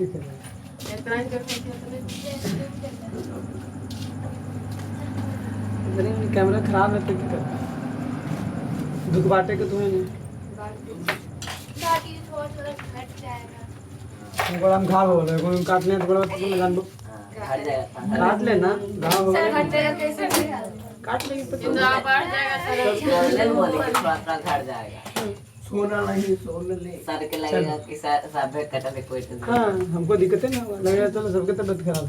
ठीक है। कैमरा खराब है तो क्या कर दुख बांटे के तुम्हें नहीं बड़ा हम घाव हो रहे कोई काटने तो बड़ा तुम जान लो काट लेना घाव हो काट लेंगे तो सोना नहीं सोने ले सर के लगेगा कि सब कटा पे कोई तो हाँ हमको दिक्कत है ना लगेगा तो सबके तबीयत खराब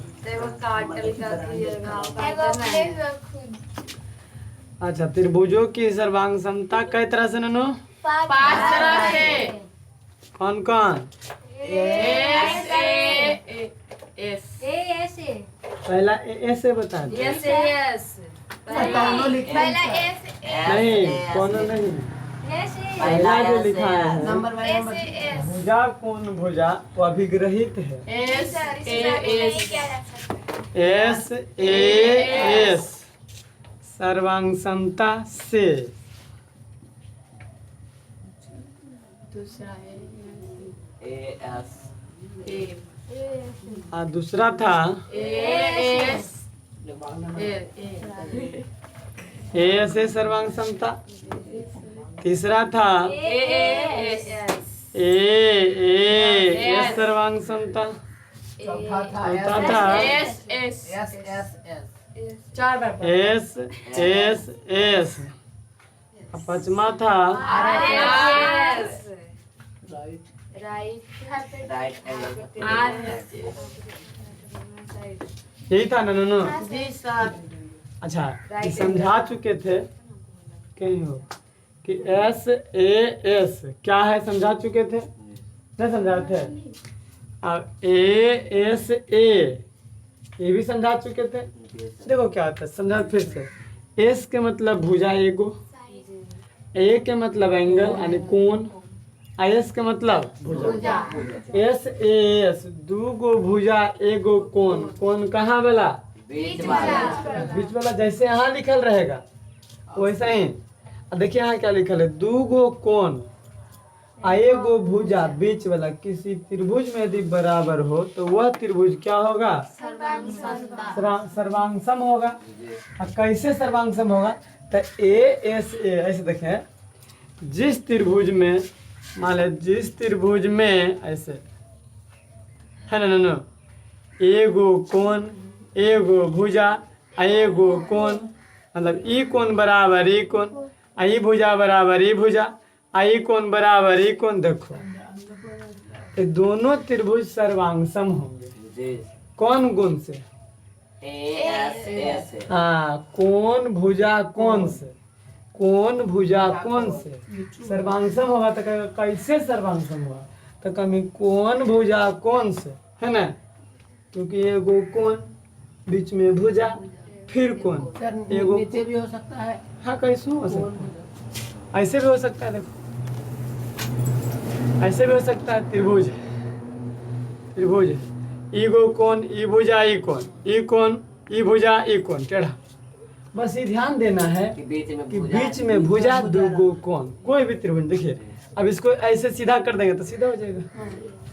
अच्छा त्रिभुजों की सर्वांग समता कई तरह से ननो 5 तरह से कौन कौन पहला ए से बता दो नहीं कौन नहीं पहला जो लिखा है भुजा कौन भुजा वो अभिग्रहित है एस ए एस सर्वांग समता से दूसरा है एस दूसरा था ए से सर्वांग समता तीसरा था ए सर्वांग समता चौथा था एस एस एस पांचवा था यही था ना नो अच्छा ये समझा चुके थे कहीं हो कि एस ए एस क्या है समझा चुके थे नहीं समझा थे अब ए एस ए ये भी समझा चुके थे देखो क्या होता है समझा फिर से एस के मतलब भुजा एगो ए के मतलब एंगल यानी कोण एस के मतलब भुजा एस ए एस दू गो भुजा एगो कोण कोण कहाँ वाला बीच वाला जैसे यहाँ लिखल रहेगा वैसा ही देखिए यहाँ क्या लिखल है दू गो कोण एगो भुजा बीच वाला किसी त्रिभुज में यदि बराबर हो तो वह त्रिभुज क्या होगा सर्वांगसम होगा। और कैसे सर्वांगसम होगा तो ए एस ए ऐसे देखें जिस त्रिभुज में मान ले जिस त्रिभुज में ऐसे है ना एगो कोण एगो भुजा एगो कोण मतलब ई कोण बराबर ई कोण आई भुजा बराबर ई भुजा आई कोण बराबर ई कोण देखो ये दोनों त्रिभुज सर्वांगसम होंगे कौन गुण से हाँ कोण भुजा कोण से कोण भुजा कोण से सर्वांगसम होगा तो कैसे सर्वांगसम होगा तो कभी कोण भुजा कोण से है ना क्योंकि एगो कोण बीच में भुजा फिर कोण एगो नीचे भी हो सकता है हाँ कैसे हो सकता है ऐसे भी हो सकता है देखो ऐसे भी हो सकता है त्रिभुज त्रिभुज ईगो कोण ई भुजा ई कोण ई कोण ई भुजा ई कोण टेढ़ा बस ये ध्यान देना है कि बीच में भुजा दो कोण कोई भी त्रिभुज देखिए अब इसको ऐसे सीधा कर देंगे तो सीधा हो जाएगा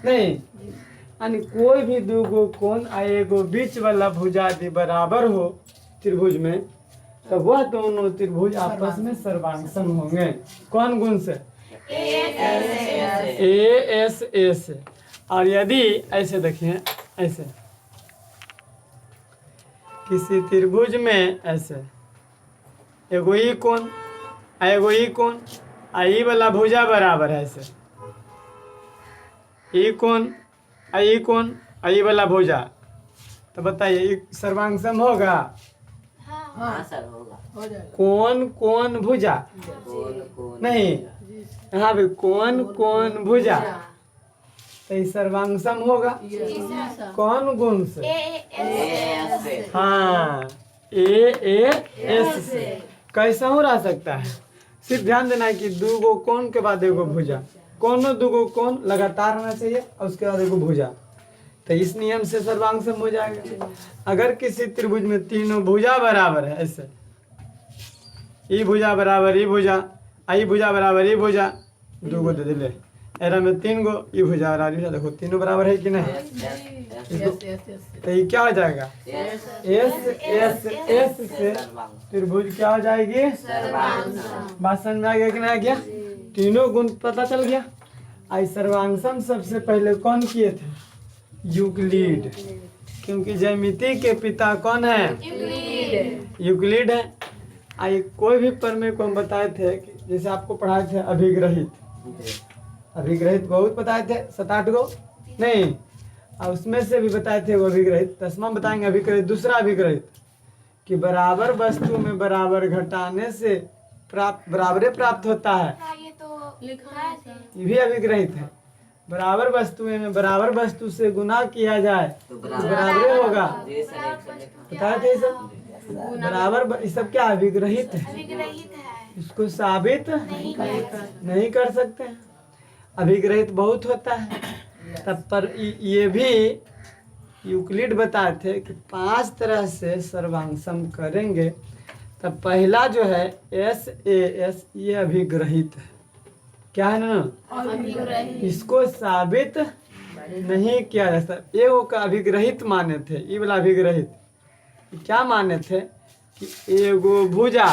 नहीं यानी कोई भी दो कोण एगो बीच वाला भुजा यदि बराबर हो त्रिभुज में तो वह दोनों त्रिभुज आपस में सर्वांगसम होंगे कौन गुण से ए एस ए से। और यदि ऐसे देखिए ऐसे किसी त्रिभुज में ऐसे एगो ई कोण एगो ई कोण आई वाला भुजा बराबर है ऐसे ई कोण आई वाला भुजा तो बताइए सर्वांगसम होगा हाँ सर होगा कोण कोण भुजा नहीं यहाँ पे कोण कोण भुजा तो ये सर्वांगसम होगा कौन गुण से हाँ ए एस से कैसा हो रह सकता है सिर्फ ध्यान देना है कि दो गो कोण के बाद एगो भुजा कोनो दो गो कोण लगातार होना चाहिए और उसके बाद एगो भुजा तो इस नियम से सर्वांगसम हो जाएगा। अगर किसी त्रिभुज में तीनों भुजा बराबर है ऐसे ई भुजा बराबर ई भुजा आई भुजा बराबर ई भुजा दो गो दे दिले एरा में 3 गो ई भुजा और आरी भुजा, देखो तीनों बराबर है कि नहीं? तो ये क्या हो जाएगा? एस एस एस से त्रिभुज क्या हो जाएगी? बात समझ में आ गया कि नहीं आ गया? तीनों गुण पता चल गया। आई सर्वांगसम सबसे पहले कौन किए थे? यूक्लिड, क्योंकि ज्यामिति के पिता कौन है? यूक्लिड है। आई कोई भी प्रमेय को हम बताए थे कि जैसे आपको पढ़ाए थे अभिग्रहित, अभिग्रहित बहुत बताए थे 7-8 गो नहीं, और उसमें से भी बताए थे वो अभिग्रहित। 10वां बताएंगे अभिग्रहित, दूसरा अभिग्रहित कि बराबर वस्तु में बराबर घटाने से प्राप्त बराबरे प्राप्त होता है, ये तो लिखा है। ये भी अभिग्रहित है। बराबर वस्तुएं में बराबर वस्तु से गुना किया जाए तो बराबरे होगा, बताए थे ये सब। बराबर ये सब क्या अभिग्रहित है, विग्रहित है। इसको साबित नहीं कर सकते हैं। अभिग्रहित बहुत होता है। तब पर ये भी यूक्लिड बताए थे कि 5 तरह से सर्वांगसम करेंगे। तब पहला जो है एस ए एस, ये अभिग्रहित है। क्या है ना? इसको साबित नहीं किया जा सकता। एगो का अभिग्रहित माने थे, ये वाला अभिग्रहित क्या माने थे कि एगो भुजा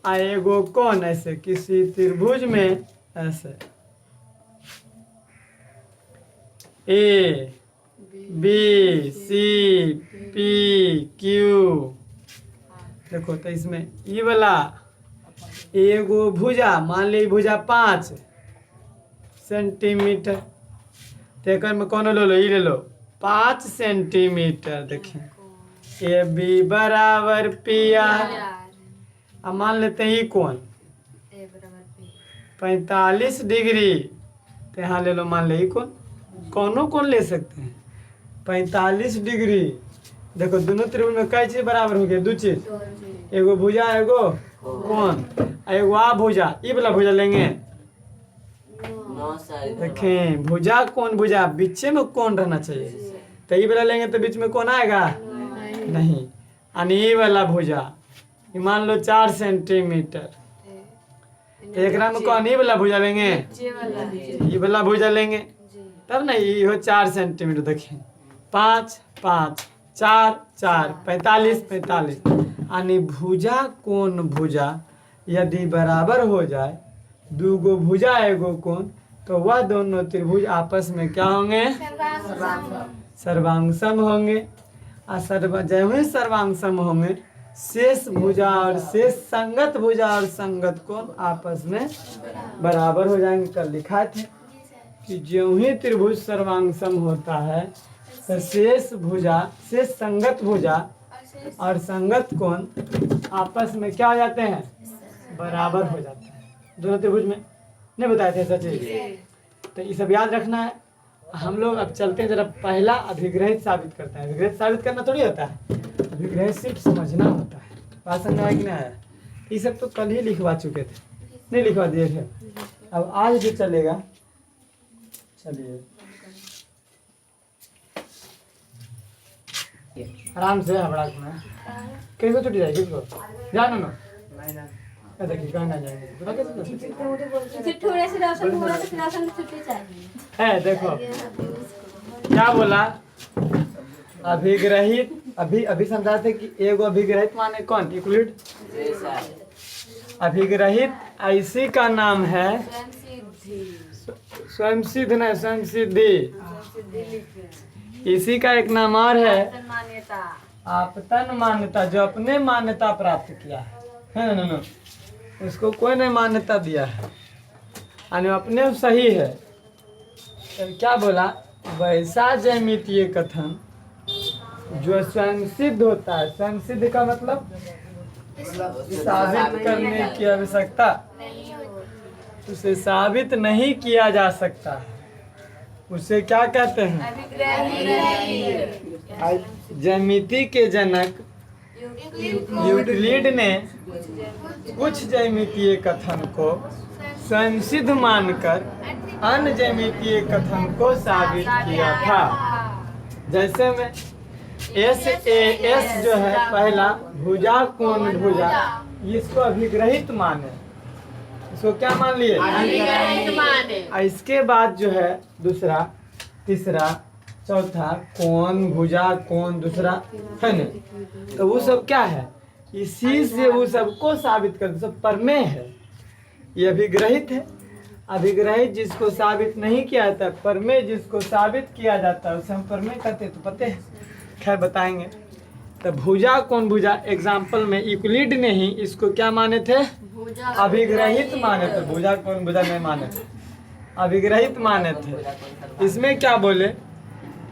आ एगो कोण ऐसे किसी त्रिभुज में ऐसे A B C P Q, देखो तो इसमें ये वाला एगो भुजा, मान ली भुजा 5 सेंटीमीटर, तो एक में कौन ले लो? ये ले लो 5 सेंटीमीटर। देखें ए बी बराबर पी आर। अब मान लेते हैं ये कौन 45 डिग्री, तो यहाँ ले लो मान ले कौन, कौन ले सकते हैं 45 डिग्री। देखो दोनों त्रिभुज में कई चीज बराबर हो गया? 2 चीज, एगो भुजा एगो कौन, एगो आ भुजा, ये वाला भुजा लेंगे। देखें भुजा कौन भुजा बीच में कौन रहना चाहिए, तो ये वाला लेंगे तो बीच में कौन आएगा? नहीं। और ये वाला भुजा ये मान लो 4 सेंटीमीटर, तो एक में कौन? ये वाला भुजा लेंगे, ये वाला भुजा लेंगे, तब ना ये हो 4 सेंटीमीटर। देखें 5 5 4 4 45 45। यानी भुजा कौन भुजा यदि बराबर हो जाए, 2 गो भुजा एगो कोण, तो वह दोनों त्रिभुज आपस में क्या होंगे? सर्वांगसम होंगे। और जब ही सर्वांगसम होंगे, शेष भुजा और शेष संगत भुजा और संगत कोण आपस में बराबर हो जाएंगे। कल लिखा थे कि जो ही त्रिभुज सर्वांगसम होता है तो शेष भुजा, शेष संगत भुजा और संगत कोण आपस में क्या हो जाते हैं? बराबर हो जाते हैं। दोनों त्रिभुज में नहीं बताए थे ऐसा चीज, तो ये सब याद रखना है। हम लोग अब चलते हैं जरा पहला अभिग्रहित साबित करते हैं। अभिग्रहित साबित करना थोड़ी होता है, अभिग्रहित सिर्फ समझना होता है। बात समझ आया कि नहीं आया? ये सब तो कल ही लिखवा चुके थे, नहीं लिखवा दिए थे। अब आज जो चलेगा, चलिए आराम से हबड़ा करना। कैसे छुट्टी जाएगी इसको? जाना ना देखिए कहना जाएंगे है। देखो क्या बोला, अभिग्रहित अभी समझा थे कि एगो अभिग्रहित माने कौन? यूक्लिड। अभिग्रहित ऐसी का नाम है स्वयं सिद्ध न स्वयं सिद्धि। इसी का एक नाम और है आपतन मान्यता, जो अपने मान्यता प्राप्त किया है ना, उसको कोई नहीं मान्यता दिया है, यानी अपने सही है। तो क्या बोला, वैसा ज्यामितीय कथन जो स्वयं सिद्ध होता है। स्वयं सिद्ध का मतलब साबित करने की आवश्यकता, उसे साबित नहीं किया जा सकता, उसे क्या कहते हैं? ज्यामिति के जनक यूक्लिड ने कुछ ज्यामितीय कथन को स्वयं सिद्ध मानकर अन्य ज्यामितीय कथन को साबित किया था। जैसे में एस ए एस जो है पहला भुजा कोण भुजा, इसको अभिग्रहित माने, इसको क्या मान लिए? और इसके बाद जो है दूसरा, तीसरा, चौथा कोण, भुजा, कोण दूसरा, है ना? तो वो सब क्या है? इसी से वो सबको साबित करते, सब प्रमेय है। ये अभिग्रहित है। अभिग्रहित जिसको साबित नहीं किया जाता, प्रमेय जिसको साबित किया जाता है उसे हम प्रमेय कहते हैं। तो पते हैं, खैर बताएंगे। तो भुजा कोण भुजा एग्जाम्पल में यूक्लिड ने ही इसको क्या माने थे? अभिग्रहित माने थे। भुजा कोण भुजा नहीं माने थे, अभिग्रहित माने थे। इसमें क्या बोले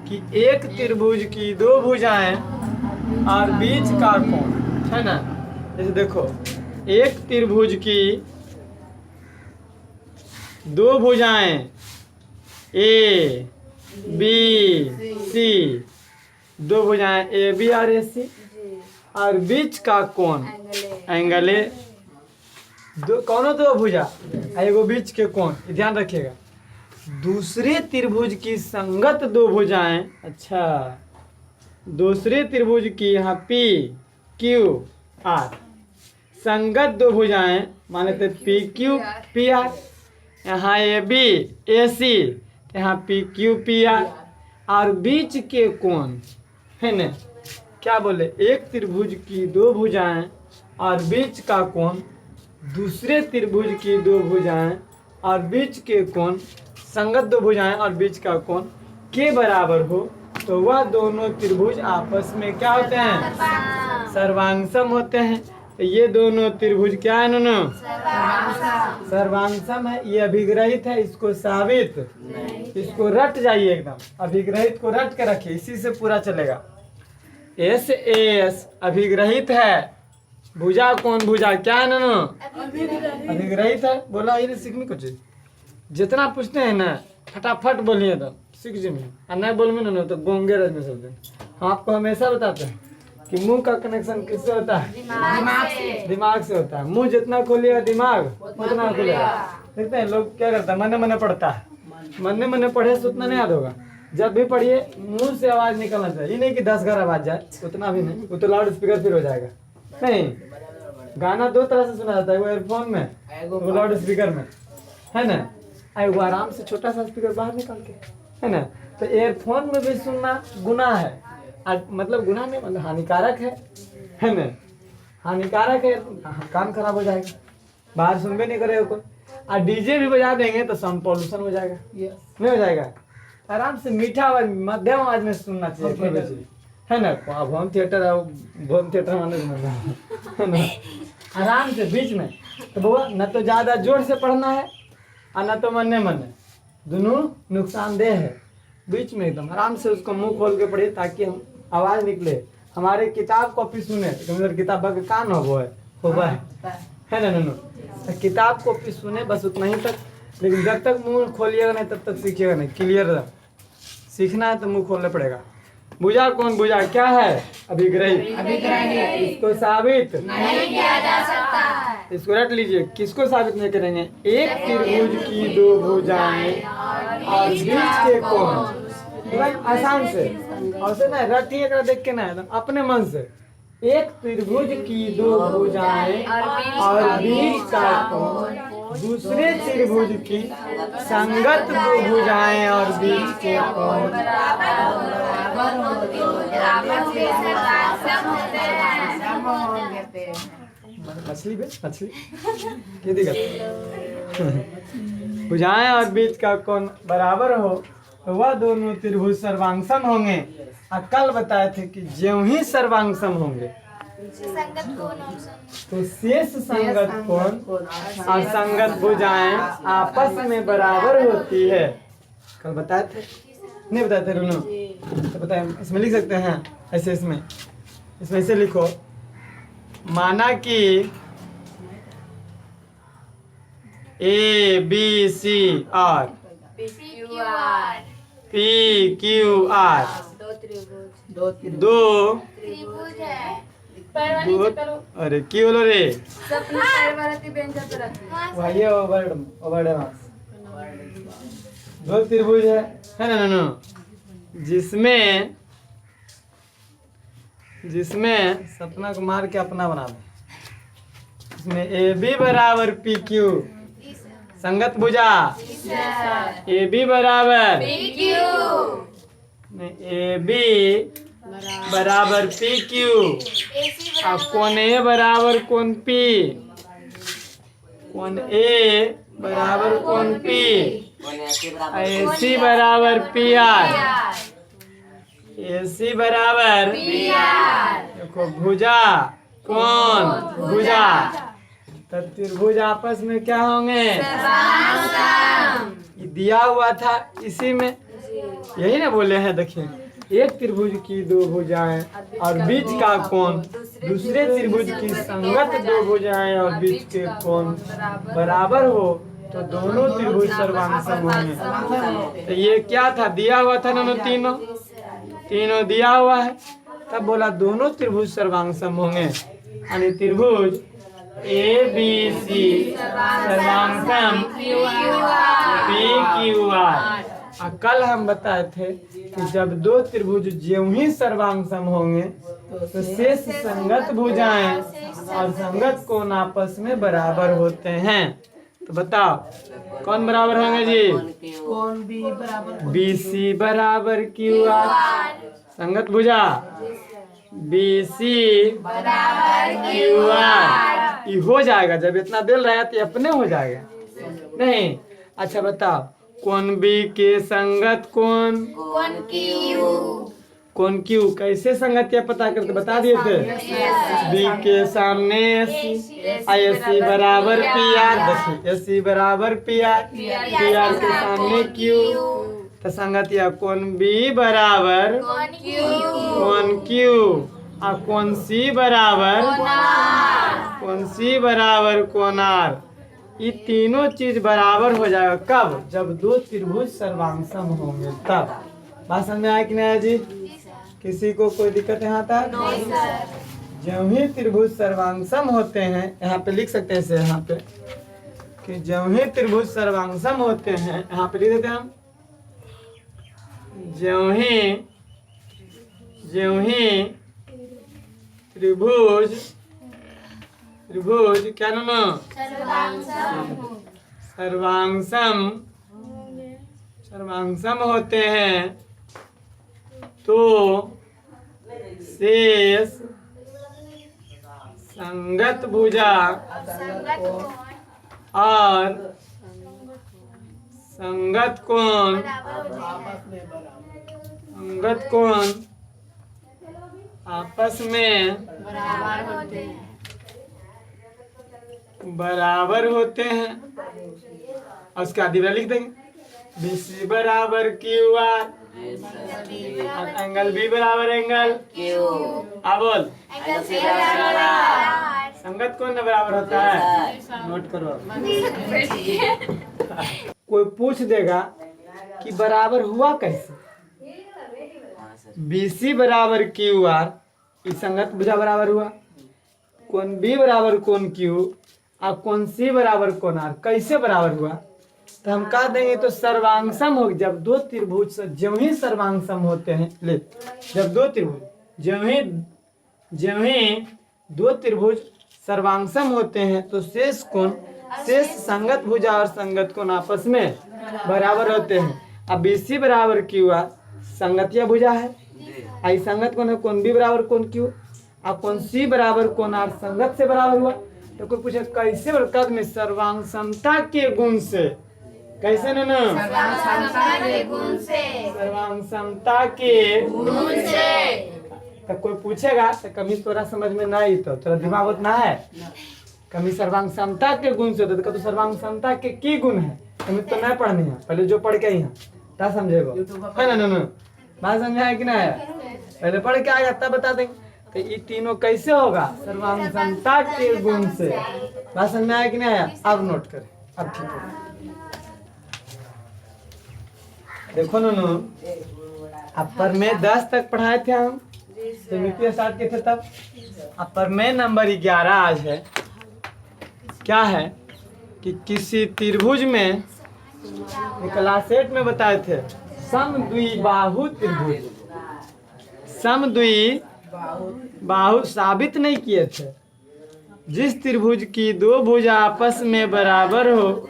कि एक त्रिभुज की दो भुजाएं और बीच का कोण, है ना? जैसे देखो, एक त्रिभुज की दो भुजाएं ए बी सी, दो भुजाएं ए बी और ए सी, और बीच का कोण एंगल ए। दो कौन दो भुजा, एगो बीच के कोण, ध्यान रखिएगा। दूसरे त्रिभुज की संगत दो भुजाएं, अच्छा, दूसरे त्रिभुज की यहाँ पी क्यू आर, संगत दो भुजाएं माने थे पी क्यू पी आर। यहाँ ए बी ए सी, यहाँ पी क्यू पी आर, और बीच के कोण, है ना? क्या बोले? एक त्रिभुज की दो भुजाएं और बीच का कोण, दूसरे त्रिभुज की दो भुजाएं और बीच के कोण, संगत दो भुजाएं और बीच का कोण के बराबर हो तो वह दोनों त्रिभुज आपस में क्या होते हैं? सर्वांगसम होते हैं। तो ये दोनों त्रिभुज क्या है? नो सर्वांगसम है। ये अभिग्रहित है, इसको साबित, इसको रट जाइए एकदम, अभिग्रहित को रट के रखिए, इसी से पूरा चलेगा। एस एस अभिग्रहित है, भुजा कोण भुजा क्या है? नो अभिग्रहित है। बोला ये सीखने कुछ जितना पूछते हैं ना फटाफट बोलिए तो सीख जी में, और नहीं बोल में ना तो गोंगे रज में सब दिन। हम आपको हमेशा बताते हैं कि मुंह का कनेक्शन किससे होता है? दिमाग से होता है। मुंह जितना खोलिएगा दिमाग उतना खुलेगा। देखते हैं लोग क्या करता है, मने मने पढ़ता है, मने मने पढ़े से उतना नहीं याद होगा। जब भी पढ़िए मुंह से आवाज निकलना चाहिए, ये नहीं कि 10 घर आवाज जाए, उतना भी नहीं, वो तो लाउड स्पीकर फिर हो जाएगा। नहीं, गाना दो तरह से सुना जाता है, वो एयरफोन में, वो लाउड स्पीकर में, है ना? वो आराम से छोटा सा स्पीकर बाहर निकाल के, है ना? तो एयरफोन में भी सुनना गुनाह है, मतलब गुनाह नहीं, मतलब हानिकारक है ना? हानिकारक है, कान खराब हो जाएगा, बाहर सुनबे नहीं करेगा कोई। और डीजे भी बजा देंगे तो साउंड पॉल्यूशन हो जाएगा, नहीं हो जाएगा? आराम से मीठा आवाज, मध्यम आवाज में सुनना चाहिए, है ना? होम थिएटर माने है ना? आराम से बीच में। तो बुआ न तो ज्यादा जोर से पढ़ना है और न तो मन्ने मन्ने, दोनों नुकसानदेह है। बीच में एकदम आराम से उसको मुंह खोल के पढ़िए ताकि हम आवाज निकले। हमारे किताब कॉपी सुने तो किताब का कान हो है ना? नो किताब कॉपी सुने बस उतना ही तक, लेकिन जब तक मुंह खोलिएगा नहीं तब तक सीखिएगा नहीं। क्लियर? सीखना है तो मुंह खोलना पड़ेगा। भुजा कोण भुजा क्या है? अभिग्रहित। इसको साबित नहीं किया जा सकता। इसको रट लीजिए, किसको साबित नहीं करेंगे? एक त्रिभुज की दो भुजाएं और बीच के कोण। आसान से और से ना रटिए, देख के ना एकदम अपने मन से। एक त्रिभुज की दो भुजाएं और बीच का कोण, दूसरे त्रिभुज की संगत दो भुजाएं और बीच के कोण मछली क्या दिक्कत? भुजाएं और बीच का कोण बराबर हो तो वह दोनों त्रिभुज सर्वांगसम होंगे। और कल बताए थे कि ज्यों ही सर्वांगसम होंगे तो शेष संगत कोण और संगत भुजाएं आपस में बराबर होती है। कल बताए थे, नहीं बताए थे रुनो? तो बताए, इसमें लिख सकते हैं ऐसे, इसमें ऐसे लिखो, माना कि ए बी सी आर पी क्यू आर दो त्रिभुज है। अरे की बोलो रे भाई, दो त्रिभुज है ना? नो जिसमें सपना को मार के अपना बना दे। इसमें ए बी बराबर पी क्यू संगत भुजा ए बी बराबर ए बी बराबर पी क्यू और कोण ए बराबर कोण पी, कोण ए बराबर कोण पी, ए सी बराबर पी आर, ए सी बराबर देखो भुजा कौन भुजा, तो त्रिभुज आपस में क्या होंगे, ये दिया हुआ था इसी में, यही ना बोले हैं। देखिए एक त्रिभुज की दो भुजाएं और बीच का कोण दूसरे त्रिभुज की संगत दो भुजाएं और बीच के कोण बराबर हो तो दोनों त्रिभुज सर्वांग सम होंगे। तो ये क्या था, दिया हुआ था ना, तीनों दिया हुआ है, तब बोला दोनों त्रिभुज सर्वांग सम होंगे, यानी त्रिभुज ए बी सी सर्वांग सम पी क्यू आर। कल हम बताए थे कि जब दो त्रिभुज ज्यों ही सर्वांग सम होंगे तो शेष संगत भुजाएं और संगत कोण आपस में बराबर होते हैं। तो बताओ कौन बराबर होंगे जी, कौन बी बराबर बी सी बराबर क्यू आर, संगत भुजा बी सी क्यू आर, ये हो जाएगा। जब इतना दिल रहा है तो अपने हो जाएगा नहीं। अच्छा बताओ कोण बी के संगत कोण कोण क्यू कैसे संगत या पता करते बता दिए थे, बी के सामने एस सी बराबर पी आर, देखिए एस सी बराबर पी आर, पी आर के सामने क्यू, तो संगत या कोण बी बराबर कोण क्यू और कोण सी बराबर कोण आर। ये तीनों चीज बराबर हो जाएगा कब, जब दो त्रिभुज सर्वांग सम होंगे तब। बात समझ में आया कि नहीं आया जी, किसी को कोई दिक्कत यहाँ तक? जब ही त्रिभुज सर्वांग सम होते हैं, यहाँ पे लिख सकते हैं इसे, यहाँ पे कि जब ही त्रिभुज सर्वांग सम होते हैं, यहाँ पे लिख देते हैं हम, ज्यों ही त्रिभुज क्या नाम, सर्वांग सम होते हैं तो शेष संगत भुजा और संगत कोण आपस में बराबर होते हैं। और उसके आदि लिख देंगे बी सी बराबर क्यू आर और एंगल बी बराबर एंगल बोल संगत कोण बराबर होता है, नोट करो। कोई पूछ देगा कि बराबर हुआ कैसे, बी सी बराबर क्यू आर, इस संगत भुजा बराबर हुआ, कोण बी बराबर कोण क्यू और कोण सी बराबर कोण आर, कैसे बराबर हुआ, तो हम कह देंगे तो सर्वांग सम हो। जब दो त्रिभुज ज्यों ही सर्वांग सम होते हैं, ले जब दो त्रिभुज ज्यों ही दो त्रिभुज सर्वांग सम होते हैं तो शेष संगत भुजा और संगत कोण आपस में बराबर होते हैं। अब बी सी बराबर क्यू आर संगतिया भुजा है, आई संगत कोण है कोण बी बराबर कोण क्यू और कोण सी बराबर कोण आर संगत से बराबर हुआ। तो कोई पूछे कैसे बरकत में, सर्वांग समता के गुण से, कैसे ना सर्वांग समता के गुण से। तो कोई पूछेगा तो कभी तोरा समझ में ना आई, तो तोरा दिमाग उतना है, कभी सर्वांग समता के गुण से, तो सर्वांग समता के की गुण है, कभी तो नहीं पढ़नी है, पहले जो पढ़ के आई है क्या समझेगा, है ना बात समझा है कि ना है, पहले पढ़ के आएगा तब बता देंगे। तो ये तीनों कैसे होगा, सर्वांग समता के गुण से। बात समझ में आया कि नहीं आया, अब नोट करें, अब ठीक है। देखो नूनू, अब प्रमेय 10 तक पढ़ाए थे हम, तो स्टार्ट किए थे तब। अब प्रमेय नंबर 11 आज है। क्या है कि किसी त्रिभुज में, क्लास 8 में बताए थे, समद्विबाहु त्रिभुज, समद्विबाहु साबित नहीं किए थे, जिस त्रिभुज की दो भुजा आपस में बराबर हो,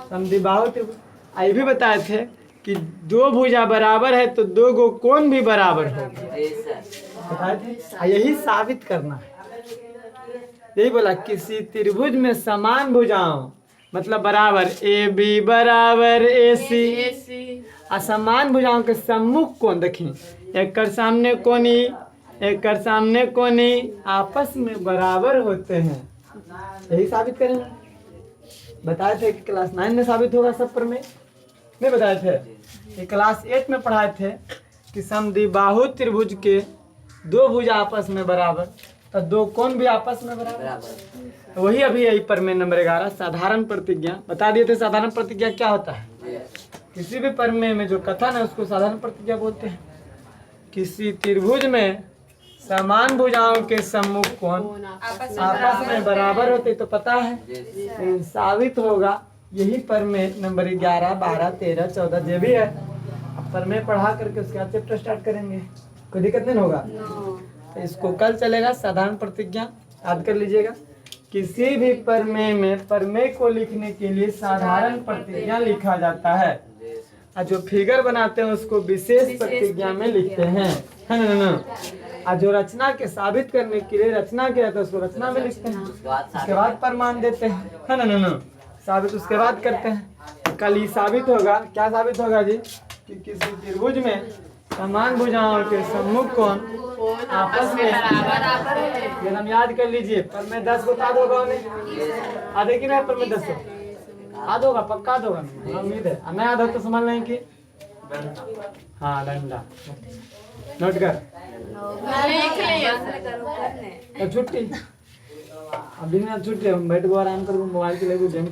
समद्विबाहु त्रिभुज। ये भी बताए थे कि दो भुजा बराबर है तो दो गो कोण भी बराबर हो, जी सर। बताए थे। यही साबित करना है। यही बोला किसी त्रिभुज में समान भुजाओं मतलब बराबर ए बी बराबर ए सी, असमान भुजाओं के सम्मुख कोण देखें एक कर सामने कोणी एक कर सामने कोणी आपस में बराबर होते हैं। यही साबित करेंगे। बताए थे कि क्लास 9 में साबित होगा सब प्रमेय नहीं बताए थे। ये क्लास 8 में पढ़ाए थे कि समद्विबाहु त्रिभुज के दो भुजा आपस में बराबर तो दो कोण भी आपस में बराबर। बराबर। तो वही अभी यही प्रमेय नंबर 11 साधारण प्रतिज्ञा बता दिए थे। साधारण प्रतिज्ञा क्या होता है? किसी भी प्रमेय में जो कथन है उसको साधारण प्रतिज्ञा बोलते हैं। किसी त्रिभुज में समान भुजाओं के सम्मुख कोण आपस में बराबर होते तो पता है। लेकिन साबित होगा यही प्रमेय नंबर 11 12 13 14 जो भी है। अब प्रमेय पढ़ा करके उसके बाद चैप्टर स्टार्ट करेंगे, कोई दिक्कत नहीं होगा। तो इसको कल चलेगा साधारण प्रतिज्ञा याद कर लीजिएगा। किसी भी प्रमेय में प्रमेय को लिखने के लिए साधारण प्रतिज्ञा लिखा जाता है और जो फिगर बनाते हैं उसको विशेष प्रतिज्ञा में लिखते हैं, है ना। और जो रचना के साबित करने के लिए रचना किया था उसको रचना में लिखते हैं, उसके बाद प्रमाण देते हैं, है ना। साबित उसके बाद करते हैं। कल ही साबित होगा। क्या साबित होगा जी? कि किसी त्रिभुज में समान भुजाओं के सम्मुख कोण आपस में बराबर है। ये हम याद कर लीजिए। पर मैं 10 को याद होगा उन्हें आधे की नहीं पर मैं 10 याद होगा पक्का याद होगा उम्मीद है। मैं याद हो तो समझ लें कि हाँ डंडा नोट कर तो छुट्टी अभी मैं छुट्टी बैठ गो आराम करूँ मोबाइल के लिए गेम